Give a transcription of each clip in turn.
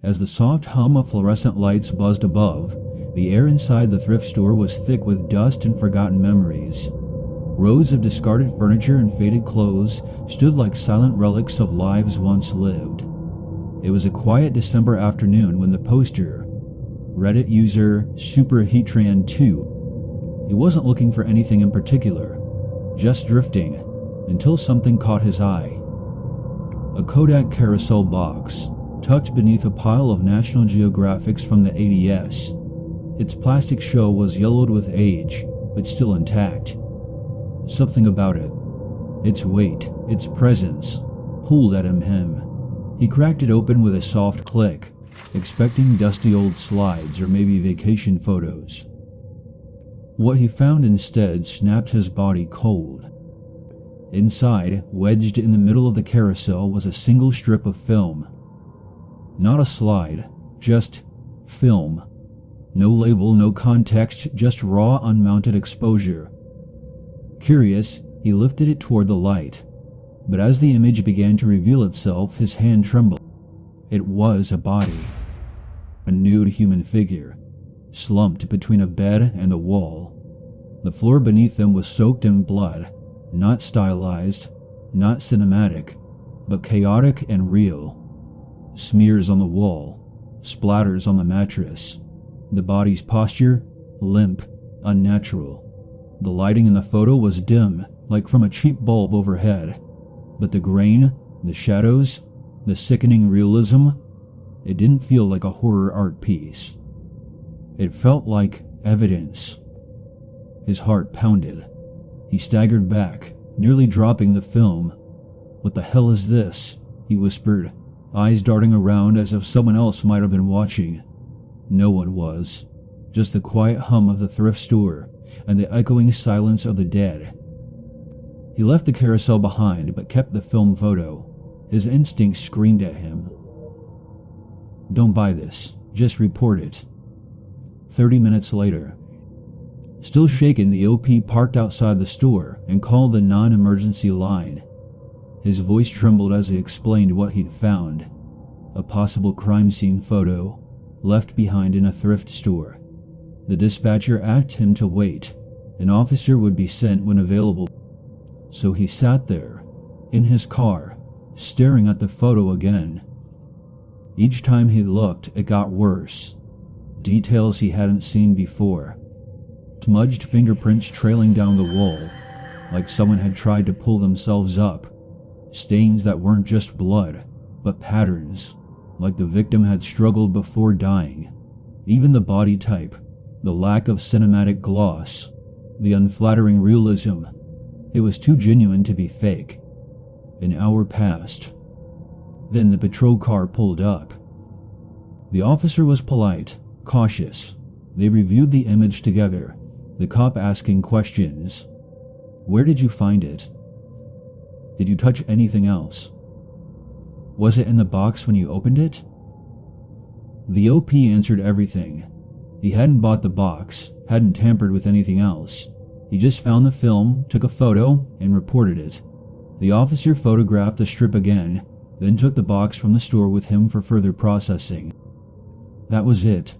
As the soft hum of fluorescent lights buzzed above, the air inside the thrift store was thick with dust and forgotten memories. Rows of discarded furniture and faded clothes stood like silent relics of lives once lived. It was a quiet December afternoon when the poster, Reddit user SuperHeatran2, he wasn't looking for anything in particular, just drifting, until something caught his eye. A Kodak carousel box, tucked beneath a pile of National Geographics from the 80s. Its plastic shell was yellowed with age, but still intact. Something about it, its weight, its presence, pulled at him. He cracked it open with a soft click, expecting dusty old slides or maybe vacation photos. What he found instead snapped his body cold. Inside, wedged in the middle of the carousel, was a single strip of film. Not a slide, just film. No label, no context, just raw, unmounted exposure. Curious, he lifted it toward the light, but as the image began to reveal itself, his hand trembled. It was a body. A nude human figure, slumped between a bed and a wall. The floor beneath them was soaked in blood, not stylized, not cinematic, but chaotic and real. Smears on the wall, splatters on the mattress. The body's posture, limp, unnatural. The lighting in the photo was dim, like from a cheap bulb overhead. But the grain, the shadows, the sickening realism, it didn't feel like a horror art piece. It felt like evidence. His heart pounded. He staggered back, nearly dropping the film. "What the hell is this?" he whispered, eyes darting around as if someone else might have been watching. No one was. Just the quiet hum of the thrift store and the echoing silence of the dead. He left the carousel behind but kept the film photo. His instincts screamed at him. "Don't buy this. Just report it." 30 minutes later. Still shaken, the OP parked outside the store and called the non-emergency line. His voice trembled as he explained what he'd found. A possible crime scene photo, left behind in a thrift store. The dispatcher asked him to wait. An officer would be sent when available. So he sat there, in his car, staring at the photo again. Each time he looked, it got worse. Details he hadn't seen before. Smudged fingerprints trailing down the wall, like someone had tried to pull themselves up. Stains that weren't just blood, but patterns, like the victim had struggled before dying. Even the body type, the lack of cinematic gloss, the unflattering realism, it was too genuine to be fake. An hour passed. Then the patrol car pulled up. The officer was polite, cautious. They reviewed the image together, the cop asking questions. "Where did you find it? Did you touch anything else? Was it in the box when you opened it?" The OP answered everything. He hadn't bought the box, hadn't tampered with anything else. He just found the film, took a photo, and reported it. The officer photographed the strip again, then took the box from the store with him for further processing. That was it.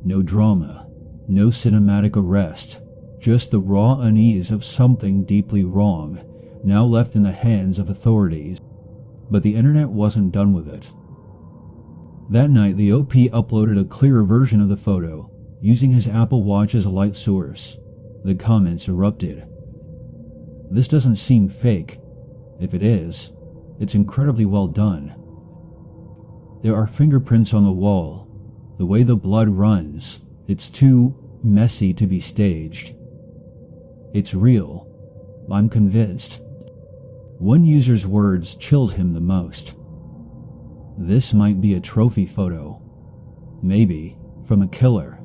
No drama, no cinematic arrest, just the raw unease of something deeply wrong, now left in the hands of authorities. But the internet wasn't done with it. That night, the OP uploaded a clearer version of the photo, using his Apple Watch as a light source. The comments erupted. "This doesn't seem fake. If it is, it's incredibly well done. There are fingerprints on the wall. The way the blood runs, it's too messy to be staged. It's real. I'm convinced." One user's words chilled him the most. "This might be a trophy photo. Maybe from a killer.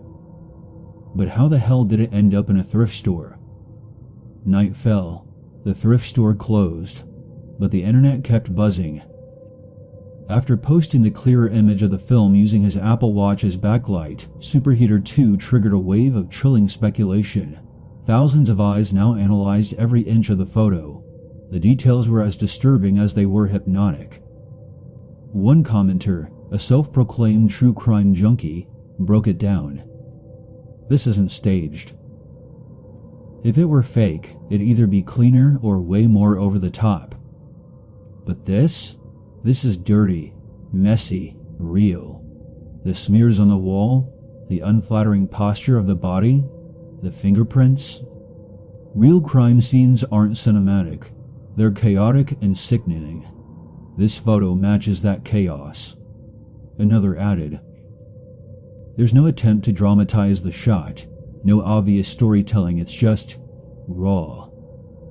But how the hell did it end up in a thrift store?" Night fell. The thrift store closed, but the internet kept buzzing. After posting the clearer image of the film using his Apple Watch as backlight, Superheater2 triggered a wave of chilling speculation. Thousands of eyes now analyzed every inch of the photo. The details were as disturbing as they were hypnotic. One commenter, a self-proclaimed true crime junkie, broke it down. This isn't staged. If it were fake, it'd either be cleaner or way more over the top. But this is dirty, messy, real. The smears on the wall, the unflattering posture of the body, the fingerprints. Real crime scenes aren't cinematic. They're chaotic and sickening. This photo matches that chaos. Another added. There's no attempt to dramatize the shot, no obvious storytelling, it's just raw,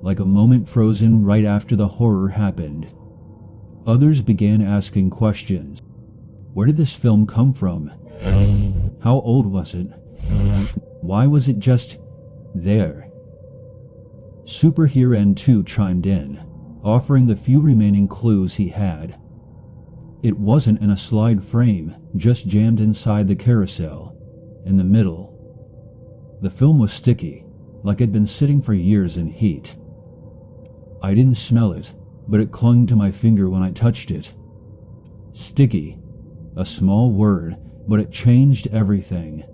like a moment frozen right after the horror happened. Others began asking questions. Where did this film come from? How old was it? Why was it just there? Superhero N2 chimed in, offering the few remaining clues he had. It wasn't in a slide frame, just jammed inside the carousel, in the middle. The film was sticky, like it'd been sitting for years in heat. I didn't smell it, but it clung to my finger when I touched it. Sticky. A small word, but it changed everything.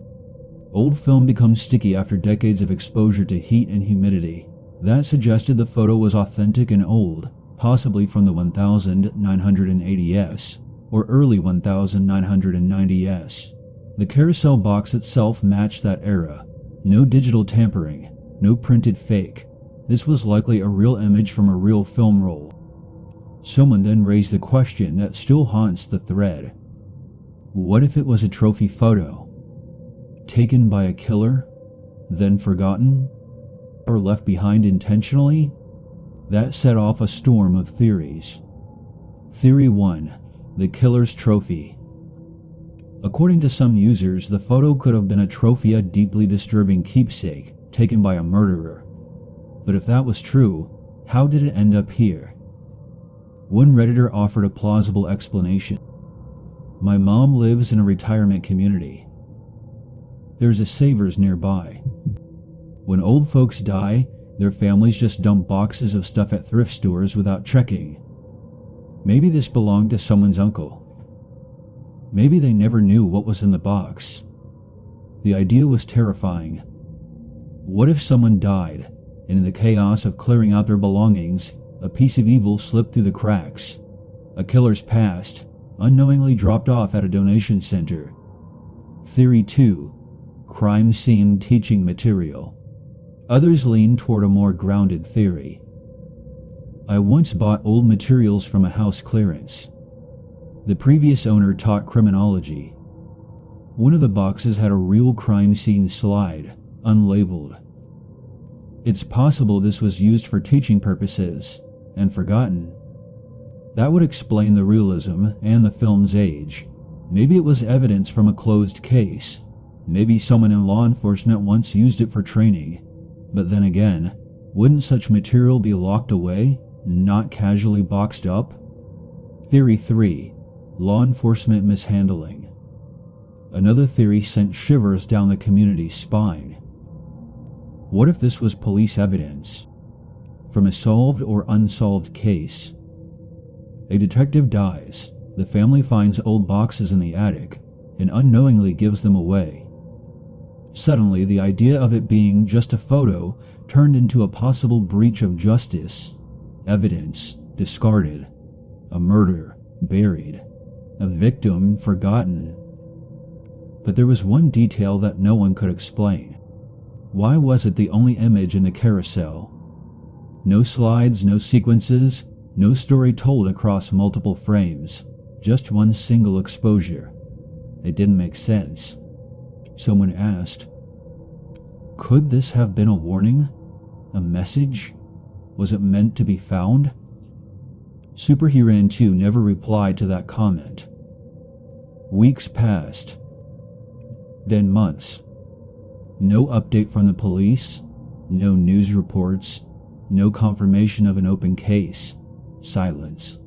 Old film becomes sticky after decades of exposure to heat and humidity. That suggested the photo was authentic and old, possibly from the 1980s or early 1990s. The carousel box itself matched that era. No digital tampering, no printed fake. This was likely a real image from a real film roll. Someone then raised the question that still haunts the thread. What if it was a trophy photo? Taken by a killer, then forgotten, or left behind intentionally? That set off a storm of theories. Theory 1. The killer's trophy. According to some users, the photo could have been a trophy, a deeply disturbing keepsake taken by a murderer. But if that was true, how did it end up here? One Redditor offered a plausible explanation. My mom lives in a retirement community. There's a Savers nearby. When old folks die, their families just dump boxes of stuff at thrift stores without checking. Maybe this belonged to someone's uncle. Maybe they never knew what was in the box. The idea was terrifying. What if someone died, and in the chaos of clearing out their belongings, a piece of evil slipped through the cracks? A killer's past, unknowingly dropped off at a donation center. Theory 2. Crime scene teaching material. Others lean toward a more grounded theory. I once bought old materials from a house clearance. The previous owner taught criminology. One of the boxes had a real crime scene slide, unlabeled. It's possible this was used for teaching purposes, and forgotten. That would explain the realism and the film's age. Maybe it was evidence from a closed case. Maybe someone in law enforcement once used it for training. But then again, wouldn't such material be locked away, not casually boxed up? Theory 3. Law enforcement mishandling. Another theory sent shivers down the community's spine. What if this was police evidence from a solved or unsolved case? A detective dies, the family finds old boxes in the attic, and unknowingly gives them away. Suddenly, the idea of it being just a photo turned into a possible breach of justice. Evidence discarded, a murder buried, a victim forgotten. But there was one detail that no one could explain. Why was it the only image in the carousel? No slides, no sequences, no story told across multiple frames, just one single exposure. It didn't make sense. Someone asked, could this have been a warning? A message? Was it meant to be found? Superhero N2 never replied to that comment. Weeks passed. Then months. No update from the police, no news reports, no confirmation of an open case. Silence.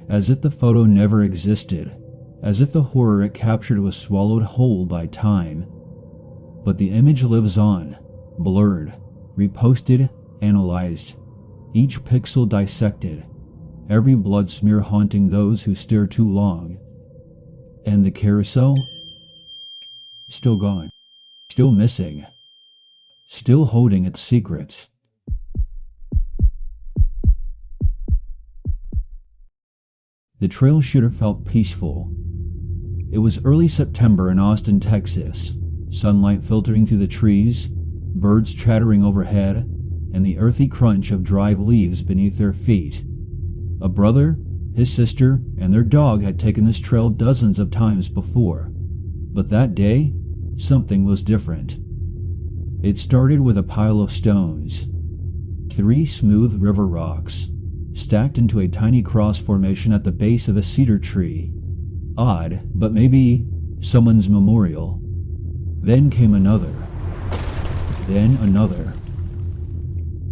As if the photo never existed. As if the horror it captured was swallowed whole by time. But the image lives on, blurred, reposted, analyzed. Each pixel dissected. Every blood smear haunting those who stare too long. And the carousel? Still gone. Still missing. Still holding its secrets. The trail should have felt peaceful. It was early September in Austin, Texas. Sunlight filtering through the trees, birds chattering overhead, and the earthy crunch of dry leaves beneath their feet. A brother, his sister, and their dog had taken this trail dozens of times before. But that day, something was different. It started with a pile of stones. 3 smooth river rocks, stacked into a tiny cross formation at the base of a cedar tree. Odd, but maybe someone's memorial. Then came another. Then another.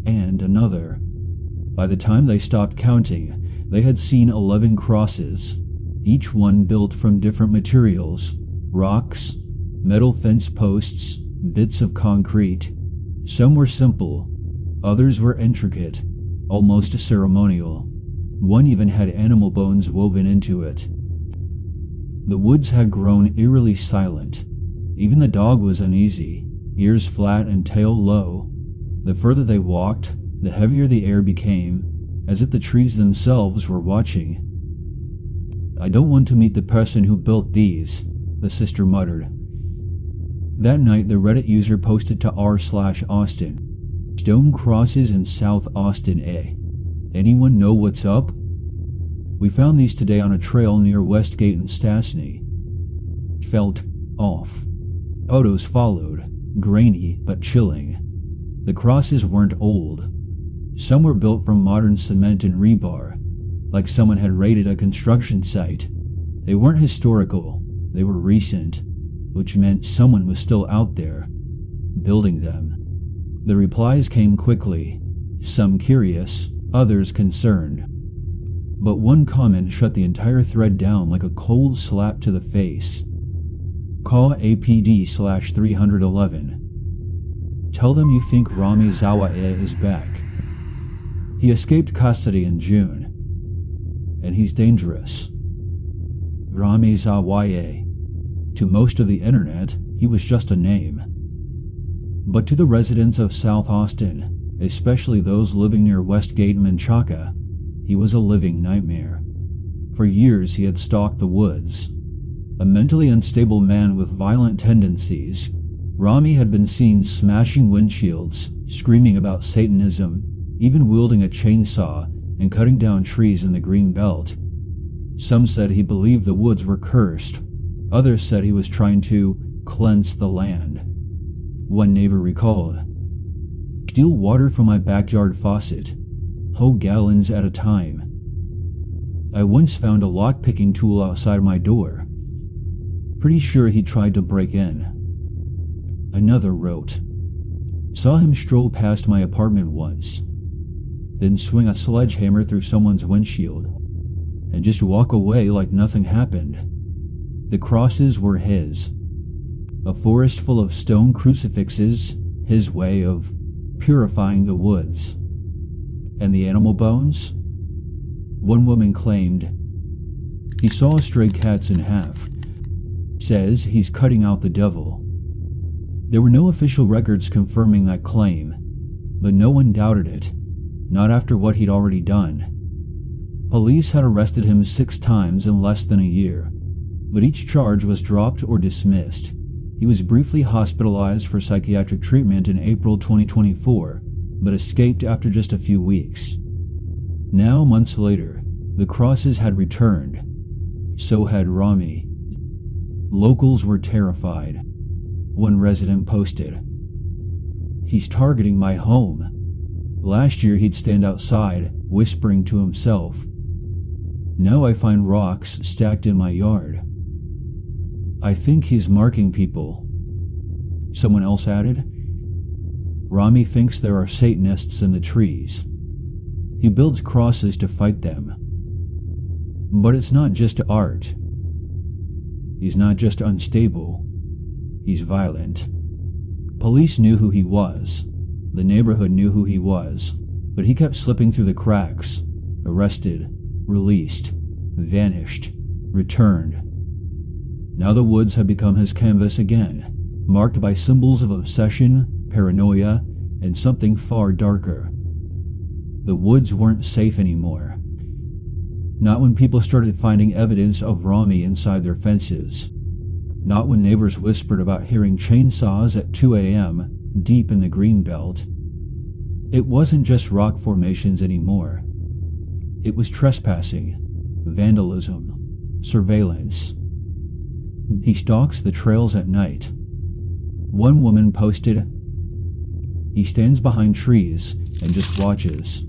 And another. By the time they stopped counting, they had seen 11 crosses, each one built from different materials: rocks, metal fence posts, bits of concrete. Some were simple, others were intricate, almost ceremonial. One even had animal bones woven into it. The woods had grown eerily silent. Even the dog was uneasy, ears flat and tail low. The further they walked, the heavier the air became, as if the trees themselves were watching. "I don't want to meet the person who built these," the sister muttered. That night, the Reddit user posted to r/Austin, "Stone crosses in South Austin, eh? Anyone know what's up? We found these today on a trail near Westgate and Stastny." Felt off. Photos followed, grainy but chilling. The crosses weren't old. Some were built from modern cement and rebar, like someone had raided a construction site. They weren't historical, they were recent, which meant someone was still out there, building them. The replies came quickly, some curious, others concerned. But one comment shut the entire thread down like a cold slap to the face. "Call APD/311. Tell them you think Rami Zawaye is back. He escaped custody in June, and he's dangerous." Rami Zawaye. To most of the internet, he was just a name. But to the residents of South Austin, especially those living near Westgate and Menchaca, he was a living nightmare. For years he had stalked the woods. A mentally unstable man with violent tendencies, Rami had been seen smashing windshields, screaming about Satanism, even wielding a chainsaw and cutting down trees in the Green Belt. Some said he believed the woods were cursed. Others said he was trying to cleanse the land. One neighbor recalled, "Steal water from my backyard faucet, whole gallons at a time. I once found a lock-picking tool outside my door. Pretty sure he tried to break in." Another wrote, "Saw him stroll past my apartment once, then swing a sledgehammer through someone's windshield, and just walk away like nothing happened." The crosses were his. A forest full of stone crucifixes, his way of purifying the woods. And the animal bones? One woman claimed, "He saw stray cats in half. Says he's cutting out the devil." There were no official records confirming that claim, but no one doubted it, not after what he'd already done. Police had arrested him 6 times in less than a year, but each charge was dropped or dismissed. He was briefly hospitalized for psychiatric treatment in April 2024, but escaped after just a few weeks. Now, months later, the crosses had returned. So had Rami. Locals were terrified. One resident posted, "He's targeting my home. Last year he'd stand outside, whispering to himself. Now I find rocks stacked in my yard. I think he's marking people." Someone else added, "Rami thinks there are Satanists in the trees. He builds crosses to fight them. But it's not just art. He's not just unstable. He's violent." Police knew who he was. The neighborhood knew who he was, but he kept slipping through the cracks. Arrested, released, vanished, returned. Now the woods had become his canvas again, marked by symbols of obsession, paranoia, and something far darker. The woods weren't safe anymore. Not when people started finding evidence of Rami inside their fences. Not when neighbors whispered about hearing chainsaws at 2 a.m. deep in the greenbelt. It wasn't just rock formations anymore. It was trespassing, vandalism, surveillance. He stalks the trails at night. One woman posted, "He stands behind trees and just watches.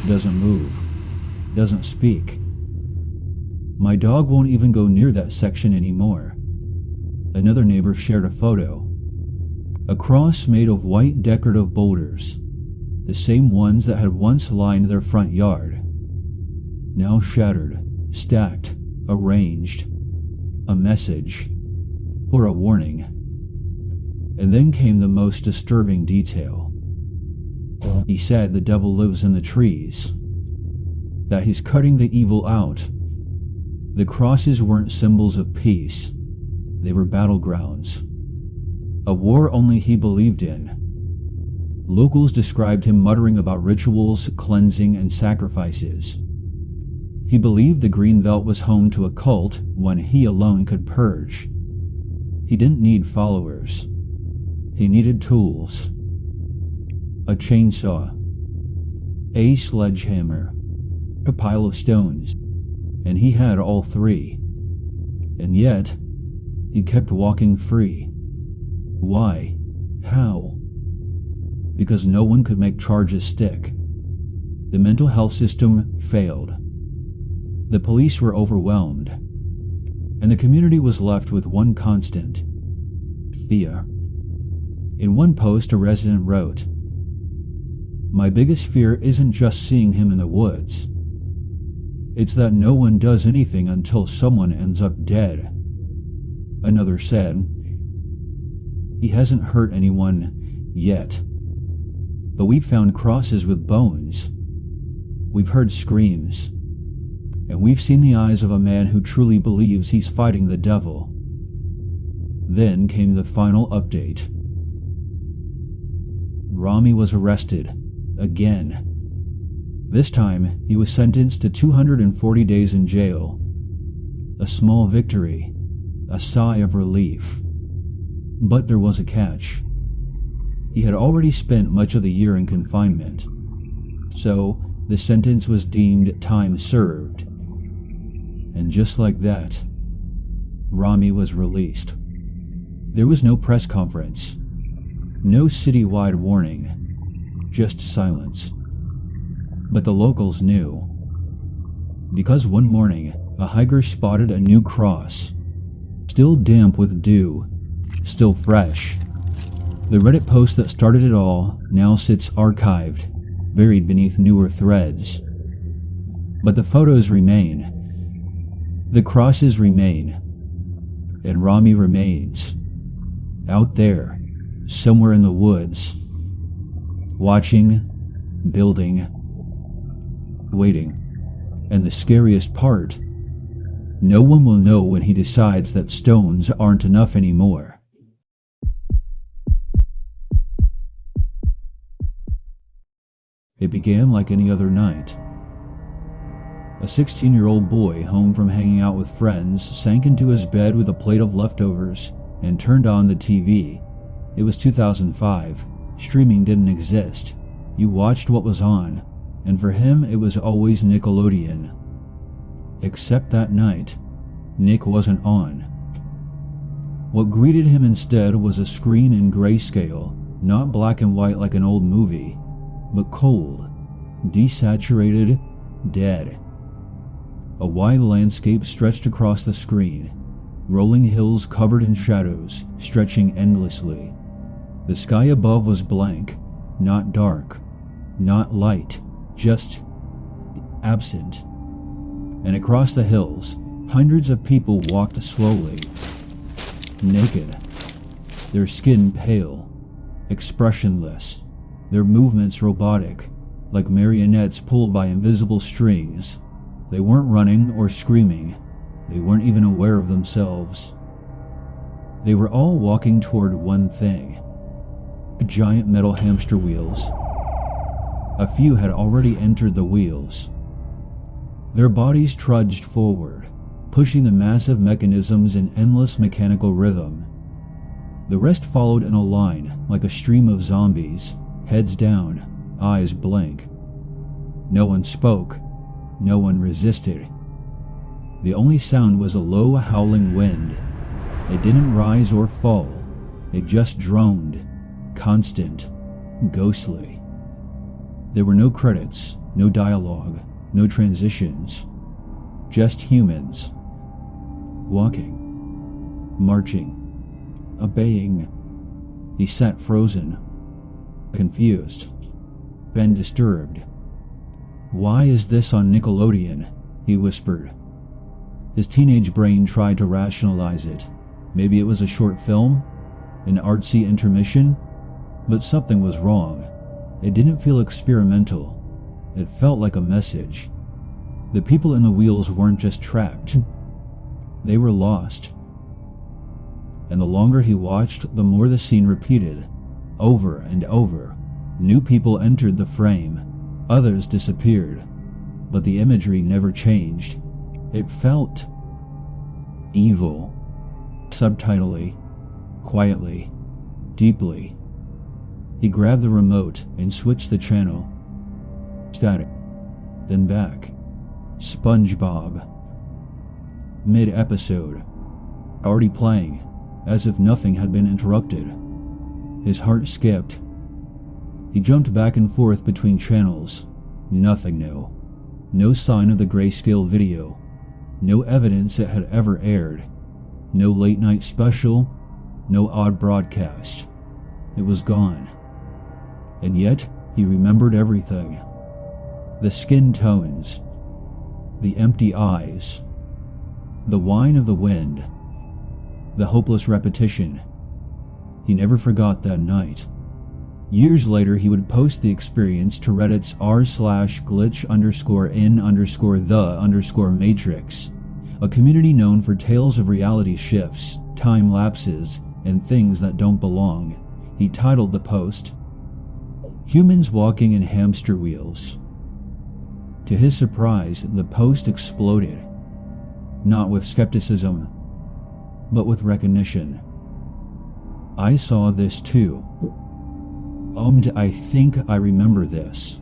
Doesn't move. Doesn't speak. My dog won't even go near that section anymore." Another neighbor shared a photo. A cross made of white decorative boulders, the same ones that had once lined their front yard. Now shattered, stacked, arranged. A message, or a warning. And then came the most disturbing detail. He said the devil lives in the trees, that he's cutting the evil out. The crosses weren't symbols of peace, they were battlegrounds. A war only he believed in. Locals described him muttering about rituals, cleansing, and sacrifices. He believed the Greenbelt was home to a cult one he alone could purge. He didn't need followers. He needed tools. A chainsaw, a sledgehammer, a pile of stones, and he had all three. And yet, he kept walking free. Why? How? Because no one could make charges stick. The mental health system failed. The police were overwhelmed, and the community was left with one constant: fear. In one post, a resident wrote, "My biggest fear isn't just seeing him in the woods. It's that no one does anything until someone ends up dead." Another said, "He hasn't hurt anyone yet, but we've found crosses with bones. We've heard screams, and we've seen the eyes of a man who truly believes he's fighting the devil." Then came the final update. Rami was arrested, again. This time, he was sentenced to 240 days in jail. A small victory, a sigh of relief. But there was a catch. He had already spent much of the year in confinement, so the sentence was deemed time served. And just like that, Rami was released. There was no press conference, no citywide warning, just silence. But the locals knew. Because one morning, a hiker spotted a new cross, still damp with dew, still fresh. The Reddit post that started it all now sits archived, buried beneath newer threads. But the photos remain. The crosses remain. And Rami remains. Out there, somewhere in the woods. Watching, building, waiting. And the scariest part, no one will know when he decides that stones aren't enough anymore. It began like any other night. A 16-year-old boy home from hanging out with friends sank into his bed with a plate of leftovers and turned on the TV. It was 2005. Streaming didn't exist. You watched what was on, and for him it was always Nickelodeon. Except that night, Nick wasn't on. What greeted him instead was a screen in grayscale, not black and white like an old movie, but cold, desaturated, dead. A wide landscape stretched across the screen, rolling hills covered in shadows, stretching endlessly. The sky above was blank, not dark, not light, just absent. And across the hills, hundreds of people walked slowly, naked, their skin pale, expressionless, their movements robotic, like marionettes pulled by invisible strings. They weren't running or screaming. They weren't even aware of themselves. They were all walking toward one thing: giant metal hamster wheels. A few had already entered the wheels. Their bodies trudged forward, pushing the massive mechanisms in endless mechanical rhythm. The rest followed in a line like a stream of zombies, heads down, eyes blank. No one spoke, no one resisted. The only sound was a low howling wind. It didn't rise or fall, it just droned, constant, ghostly. There were no credits, no dialogue, no transitions. Just humans. Walking. Marching. Obeying. He sat frozen. Confused. Then disturbed. "Why is this on Nickelodeon?" he whispered. His teenage brain tried to rationalize it. Maybe it was a short film? An artsy intermission? But something was wrong. It didn't feel experimental. It felt like a message. The people in the wheels weren't just trapped. They were lost. And the longer he watched, the more the scene repeated. Over and over. New people entered the frame. Others disappeared. But the imagery never changed. It felt evil. Subtitly, quietly, deeply. He grabbed the remote and switched the channel. Static. Then back. SpongeBob. Mid-episode. Already playing, as if nothing had been interrupted. His heart skipped. He jumped back and forth between channels. Nothing new. No sign of the grayscale video. No evidence it had ever aired. No late-night special. No odd broadcast. It was gone. And yet, he remembered everything. The skin tones. The empty eyes. The whine of the wind. The hopeless repetition. He never forgot that night. Years later, he would post the experience to Reddit's r/glitch_in_the_matrix, a community known for tales of reality shifts, time lapses, and things that don't belong. He titled the post, "Humans Walking in Hamster Wheels." To his surprise, the post exploded. Not with skepticism, but with recognition. "I saw this too. I think I remember this.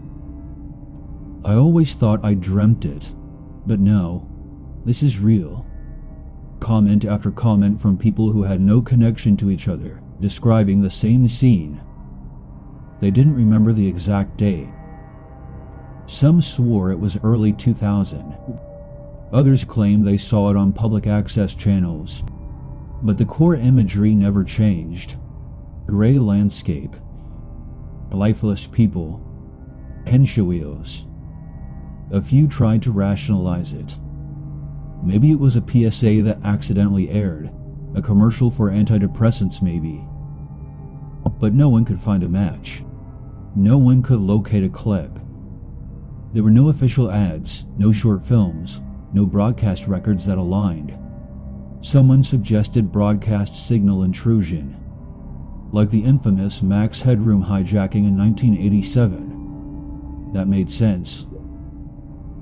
I always thought I dreamt it, but no, this is real." Comment after comment from people who had no connection to each other, describing the same scene. They didn't remember the exact date. Some swore it was early 2000. Others claimed they saw it on public access channels. But the core imagery never changed. Gray landscape. Lifeless people. Hensha wheels. A few tried to rationalize it. Maybe it was a PSA that accidentally aired. A commercial for antidepressants maybe. But no one could find a match. No one could locate a clip. There were no official ads, no short films, no broadcast records that aligned. Someone suggested broadcast signal intrusion, like the infamous Max Headroom hijacking in 1987. That made sense.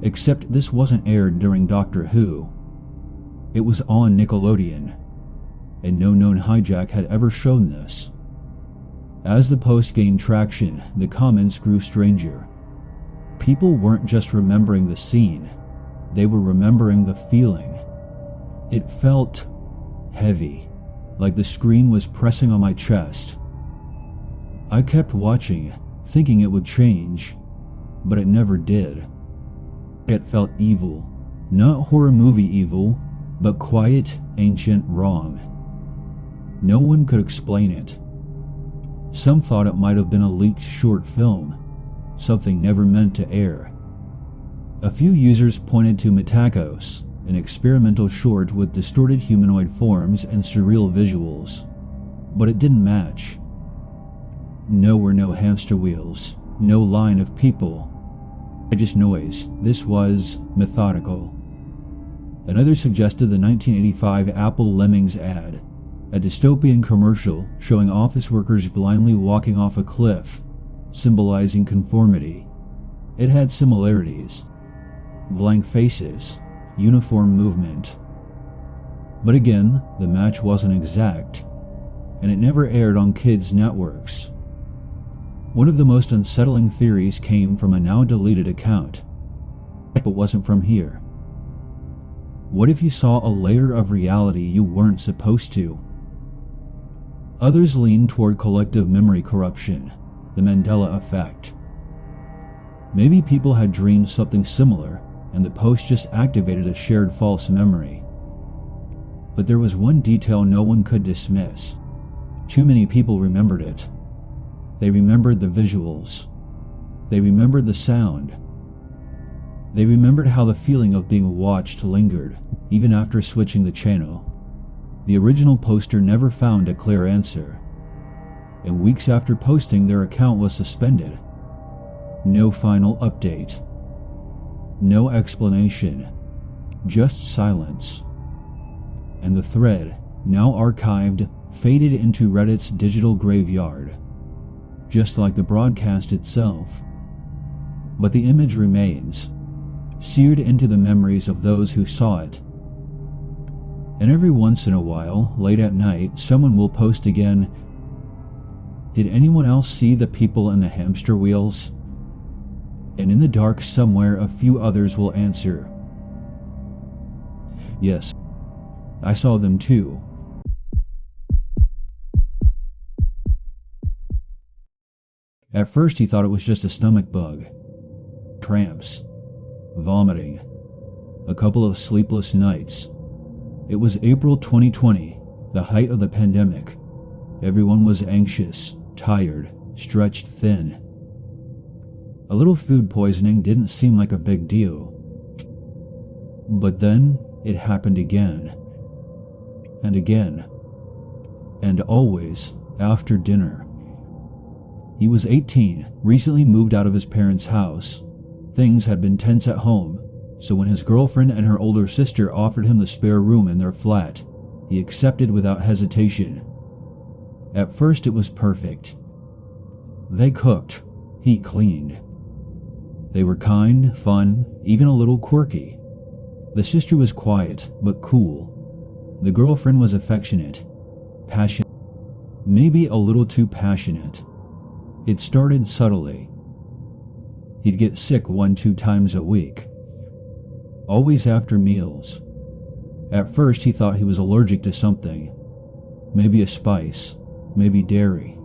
Except this wasn't aired during Doctor Who. It was on Nickelodeon, and no known hijack had ever shown this. As the post gained traction, the comments grew stranger. People weren't just remembering the scene, they were remembering the feeling. It felt heavy, like the screen was pressing on my chest. I kept watching, thinking it would change, but it never did. It felt evil, not horror movie evil, but quiet, ancient wrong. No one could explain it. Some thought it might have been a leaked short film, something never meant to air. A few users pointed to Metakos, an experimental short with distorted humanoid forms and surreal visuals, but it didn't match. No were no hamster wheels, no line of people. Just noise. This was methodical. Another suggested the 1985 Apple Lemmings ad, A dystopian commercial showing office workers blindly walking off a cliff, symbolizing conformity. It had similarities: blank faces, uniform movement. But again, the match wasn't exact, and it never aired on kids' networks. One of the most unsettling theories came from a now deleted account, but wasn't from here. What if you saw a layer of reality you weren't supposed to? Others lean toward collective memory corruption, the Mandela effect. Maybe people had dreamed something similar, and the post just activated a shared false memory. But there was one detail no one could dismiss. Too many people remembered it. They remembered the visuals. They remembered the sound. They remembered how the feeling of being watched lingered, even after switching the channel. The original poster never found a clear answer, and weeks after posting, their account was suspended. No final update. No explanation. Just silence. And the thread, now archived, faded into Reddit's digital graveyard, just like the broadcast itself. But the image remains, seared into the memories of those who saw it. And every once in a while, late at night, someone will post again, "Did anyone else see the people in the hamster wheels?" And in the dark somewhere, a few others will answer, "Yes, I saw them too." At first he thought it was just a stomach bug. Cramps, vomiting, a couple of sleepless nights. It was April 2020, the height of the pandemic. Everyone was anxious, tired, stretched thin. A little food poisoning didn't seem like a big deal. But then it happened again. And again. And always after dinner. He was 18, recently moved out of his parents' house. Things had been tense at home, so when his girlfriend and her older sister offered him the spare room in their flat, he accepted without hesitation. At first it was perfect. They cooked, he cleaned. They were kind, fun, even a little quirky. The sister was quiet, but cool. The girlfriend was affectionate, passionate, maybe a little too passionate. It started subtly. He'd get sick 1-2 times a week, always after meals. At first he thought he was allergic to something, maybe a spice, maybe dairy.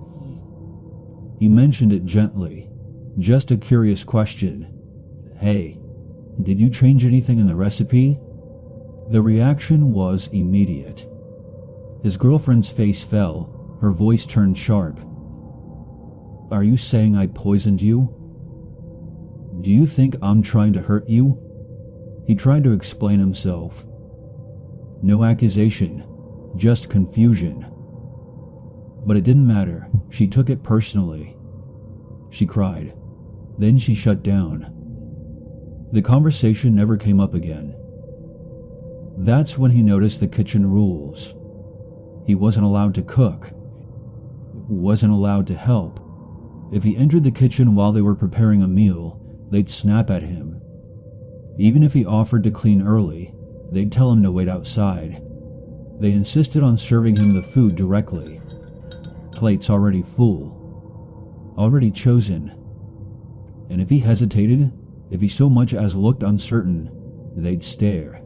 He mentioned it gently, just a curious question. "Hey, did you change anything in the recipe?" The reaction was immediate. His girlfriend's face fell, her voice turned sharp. "Are you saying I poisoned you? Do you think I'm trying to hurt you?" He tried to explain himself. No accusation, just confusion. But it didn't matter. She took it personally. She cried. Then she shut down. The conversation never came up again. That's when he noticed the kitchen rules. He wasn't allowed to cook. Wasn't allowed to help. If he entered the kitchen while they were preparing a meal, they'd snap at him. Even if he offered to clean early, they'd tell him to wait outside. They insisted on serving him the food directly. Plates already full. Already chosen. And if he hesitated, if he so much as looked uncertain, they'd stare.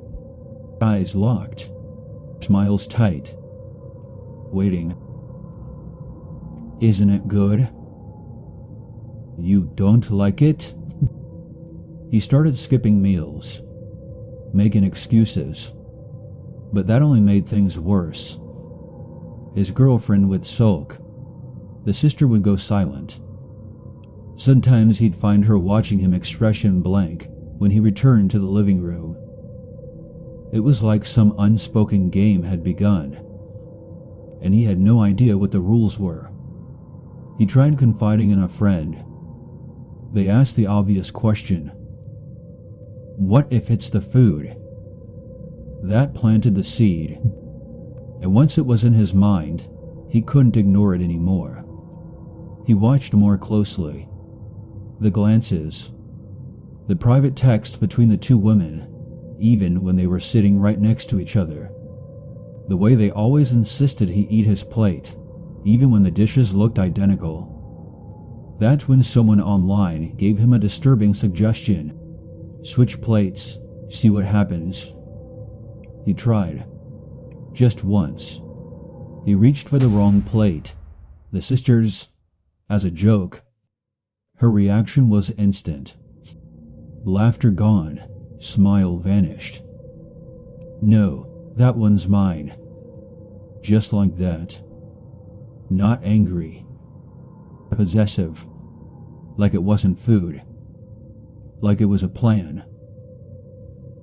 Eyes locked. Smiles tight. Waiting. "Isn't it good? You don't like it?" He started skipping meals, making excuses, but that only made things worse. His girlfriend would sulk. The sister would go silent. Sometimes he'd find her watching him expression blank when he returned to the living room. It was like some unspoken game had begun, and he had no idea what the rules were. He tried confiding in a friend. They asked the obvious question. What if it's the food? That planted the seed. and once it was in his mind, he couldn't ignore it anymore. He watched more closely. The glances, the private text between the two women, even when they were sitting right next to each other. The way they always insisted he eat his plate, even when the dishes looked identical. That's when someone online gave him a disturbing suggestion. Switch plates, see what happens. He tried. Just once. He reached for the wrong plate. The sisters, as a joke. Her reaction was instant. Laughter gone, smile vanished. No, that one's mine. Just like that. Not angry. Possessive. Like it wasn't food. Like it was a plan.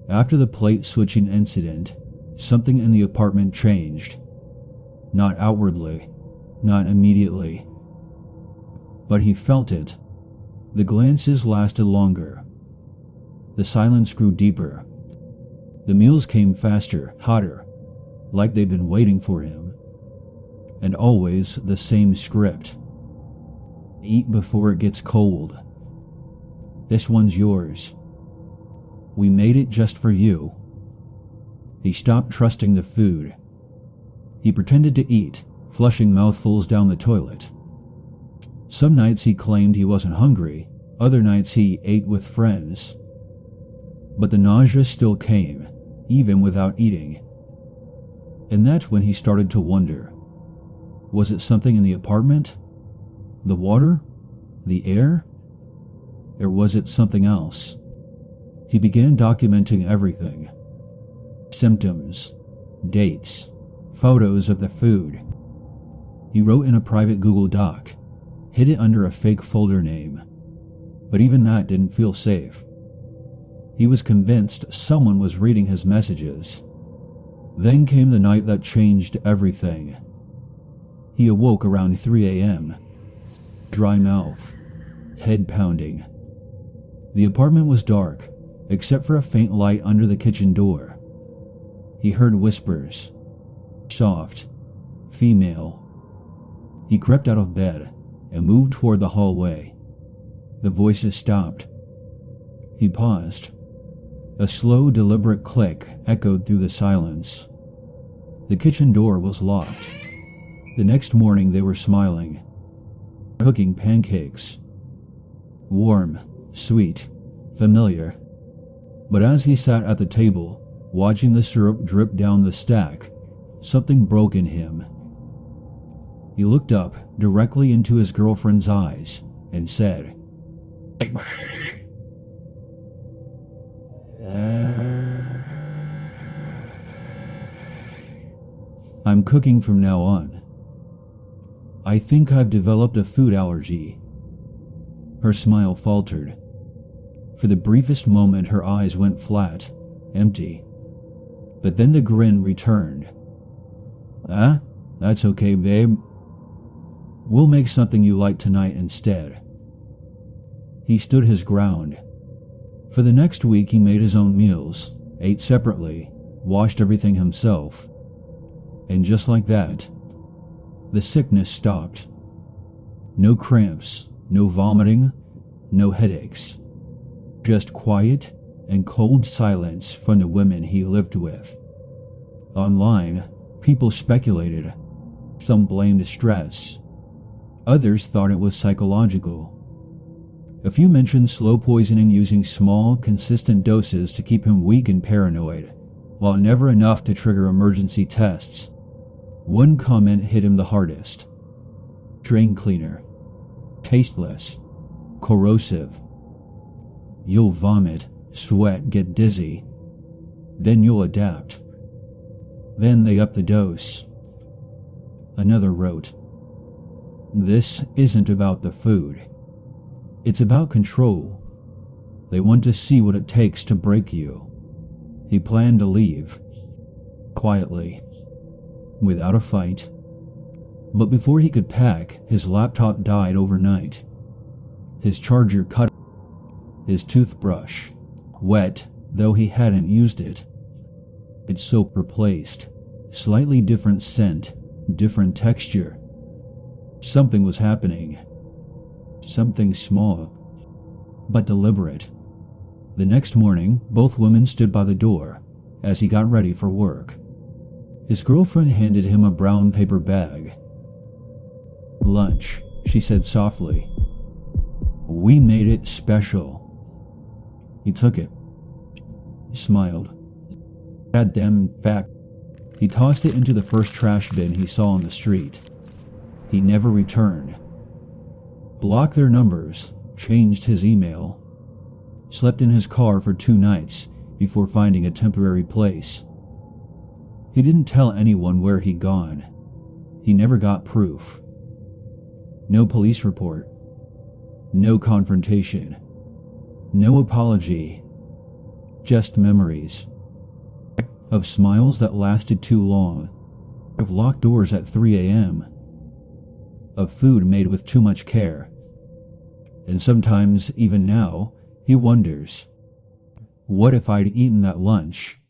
After the plate switching incident, something in the apartment changed. Not outwardly, not immediately. But he felt it. The glances lasted longer. The silence grew deeper. The meals came faster, hotter, like they'd been waiting for him. And always the same script. Eat before it gets cold. This one's yours. We made it just for you. He stopped trusting the food. He pretended to eat, flushing mouthfuls down the toilet. Some nights he claimed he wasn't hungry, other nights he ate with friends. But the nausea still came, even without eating. And that's when he started to wonder. Was it something in the apartment? The water? The air? Or was it something else? He began documenting everything. Symptoms, dates, photos of the food. He wrote in a private Google Doc, hid it under a fake folder name. But even that didn't feel safe. He was convinced someone was reading his messages. Then came the night that changed everything. He awoke around 3 a.m. Dry mouth, head pounding. The apartment was dark, except for a faint light under the kitchen door. He heard whispers. Soft, female. He crept out of bed and moved toward the hallway. The voices stopped. He paused. A slow, deliberate click echoed through the silence. The kitchen door was locked. The next morning they were smiling, cooking pancakes. Warm, sweet, familiar. But as he sat at the table, watching the syrup drip down the stack, something broke in him. He looked up directly into his girlfriend's eyes and said, I'm cooking from now on. I think I've developed a food allergy. Her smile faltered. For the briefest moment, her eyes went flat, empty. But then the grin returned. That's okay, babe. We'll make something you like tonight instead. He stood his ground. For the next week, he made his own meals, ate separately, washed everything himself. And just like that, the sickness stopped. No cramps, no vomiting, no headaches. Just quiet and cold silence from the women he lived with. Online, people speculated. Some blamed stress. Others thought it was psychological. A few mentioned slow poisoning using small, consistent doses to keep him weak and paranoid, while never enough to trigger emergency tests. One comment hit him the hardest. Drain cleaner. Tasteless. Corrosive. You'll vomit, sweat, get dizzy. Then you'll adapt. Then they up the dose. Another wrote, "This isn't about the food. It's about control. They want to see what it takes to break you." He planned to leave. Quietly. Without a fight. But before he could pack, his laptop died overnight. His charger cut. His toothbrush, wet though he hadn't used it. Its soap replaced, Slightly different scent, different texture. Something was happening. Something small, but deliberate. The next morning, both women stood by the door as he got ready for work. His girlfriend handed him a brown paper bag. "Lunch," she said softly. "We made it special." He took it. He smiled. Goddamn fact. He tossed it into the first trash bin he saw on the street. He never returned. Blocked their numbers, changed his email, slept in his car for 2 nights before finding a temporary place. He didn't tell anyone where he'd gone. He never got proof. No police report. No confrontation. No apology. Just memories. Of smiles that lasted too long. Of locked doors at 3 a.m. Of food made with too much care. And sometimes, even now, he wonders, what if I'd eaten that lunch